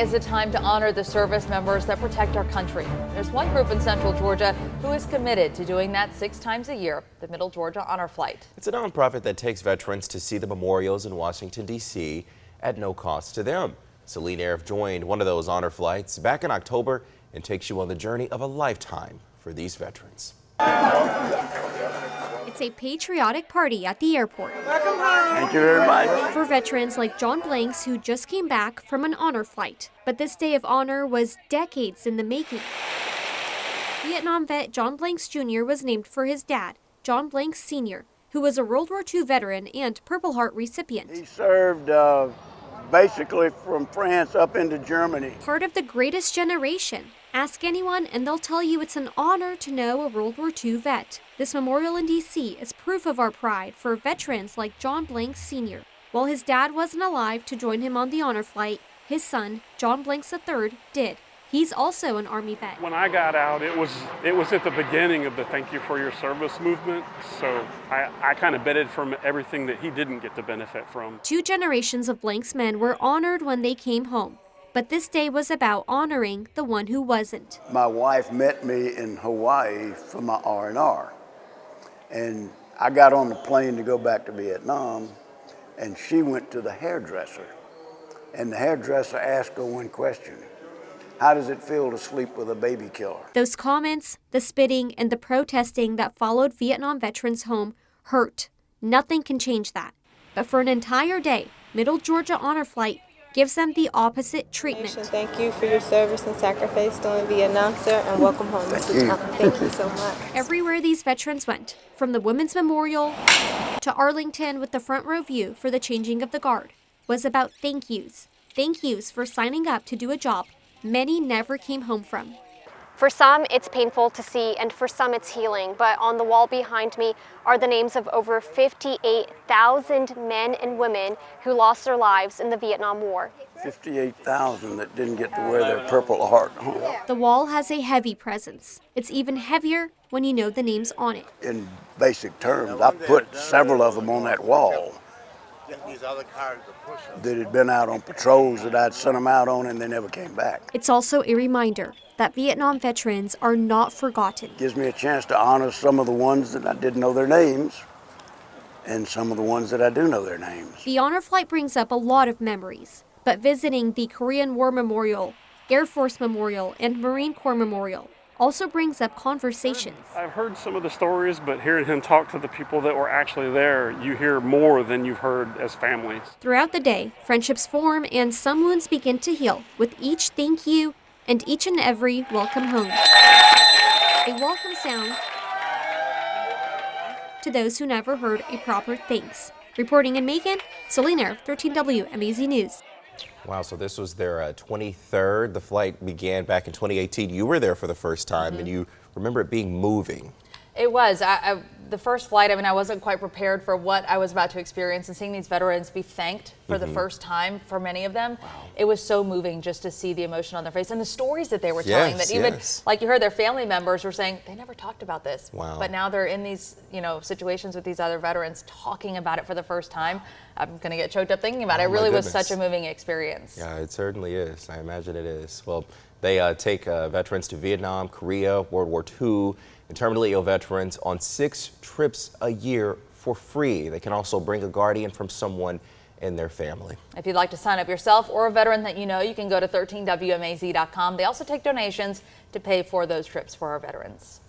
It's a time to honor the service members that protect our country. There's one group in Central Georgia who is committed to doing that 6 times a year, the Middle Georgia Honor Flight. It's a nonprofit that takes veterans to see the memorials in Washington, D.C. at no cost to them. Celine Arif joined one of those honor flights back in October and takes you on the journey of a lifetime for these veterans. It's a patriotic party at the airport. Thank you very much. For veterans like John Blanks, who just came back from an honor flight. But this day of honor was decades in the making. Vietnam vet John Blanks Jr. was named for his dad, John Blanks Sr., who was a World War II veteran and Purple Heart recipient. He served basically from France up into Germany. Part of the greatest generation. Ask anyone and they'll tell you it's an honor to know a World War II vet. This memorial in D.C. is proof of our pride for veterans like John Blanks Sr. While his dad wasn't alive to join him on the honor flight, his son, John Blanks III, did. He's also an Army vet. When I got out, it was at the beginning of the thank you for your service movement, so I kind of benefited from everything that he didn't get to benefit from. 2 generations of Blanks men were honored when they came home. But this day was about honoring the one who wasn't. My wife met me in Hawaii for my R&R. And I got on the plane to go back to Vietnam, and she went to the hairdresser. And the hairdresser asked her one question: how does it feel to sleep with a baby killer? Those comments, the spitting, and the protesting that followed Vietnam veterans home hurt. Nothing can change that. But for an entire day, Middle Georgia Honor Flight gives them the opposite treatment. Thank you for your service and sacrifice during Vietnam, sir, and welcome home, Mr. John. Thank you so much. Everywhere these veterans went, from the Women's Memorial to Arlington with the front row view for the changing of the guard, was about thank yous. Thank yous for signing up to do a job many never came home from. For some, it's painful to see, and for some, it's healing. But on the wall behind me are the names of over 58,000 men and women who lost their lives in the Vietnam War. 58,000 that didn't get to wear their Purple Heart home. The wall has a heavy presence. It's even heavier when you know the names on it. In basic terms, I put several of them on that wall that had been out on patrols that I'd sent them out on, and they never came back. It's also a reminder that Vietnam veterans are not forgotten. Gives me a chance to honor some of the ones that I didn't know their names and some of the ones that I do know their names. The honor flight brings up a lot of memories, but visiting the Korean War Memorial, Air Force Memorial, and Marine Corps Memorial also brings up conversations. I've heard some of the stories, but hearing him talk to the people that were actually there, you hear more than you've heard as families. Throughout the day, friendships form and some wounds begin to heal with each thank you and each and every welcome home. A welcome sound to those who never heard a proper thanks. Reporting in Macon, Celine Arif, 13 WMAZ News. Wow, so this was their 23rd. The flight began back in 2018. You were there for the first time, and you remember it being moving. It was. The first flight, I wasn't quite prepared for what I was about to experience, and seeing these veterans be thanked for the first time for many of them, it was so moving just to see the emotion on their face and the stories that they were telling, that even, like you heard, their family members were saying they never talked about this. Wow. But now they're in these, situations with these other veterans talking about it for the first time. I'm going to get choked up thinking about it. It really was such a moving experience. Yeah, it certainly is. I imagine it is. Well, they take veterans to Vietnam, Korea, World War II, and terminally ill veterans on 6 trips a year for free. They can also bring a guardian from someone in their family. If you'd like to sign up yourself or a veteran that you know, you can go to 13WMAZ.com. They also take donations to pay for those trips for our veterans.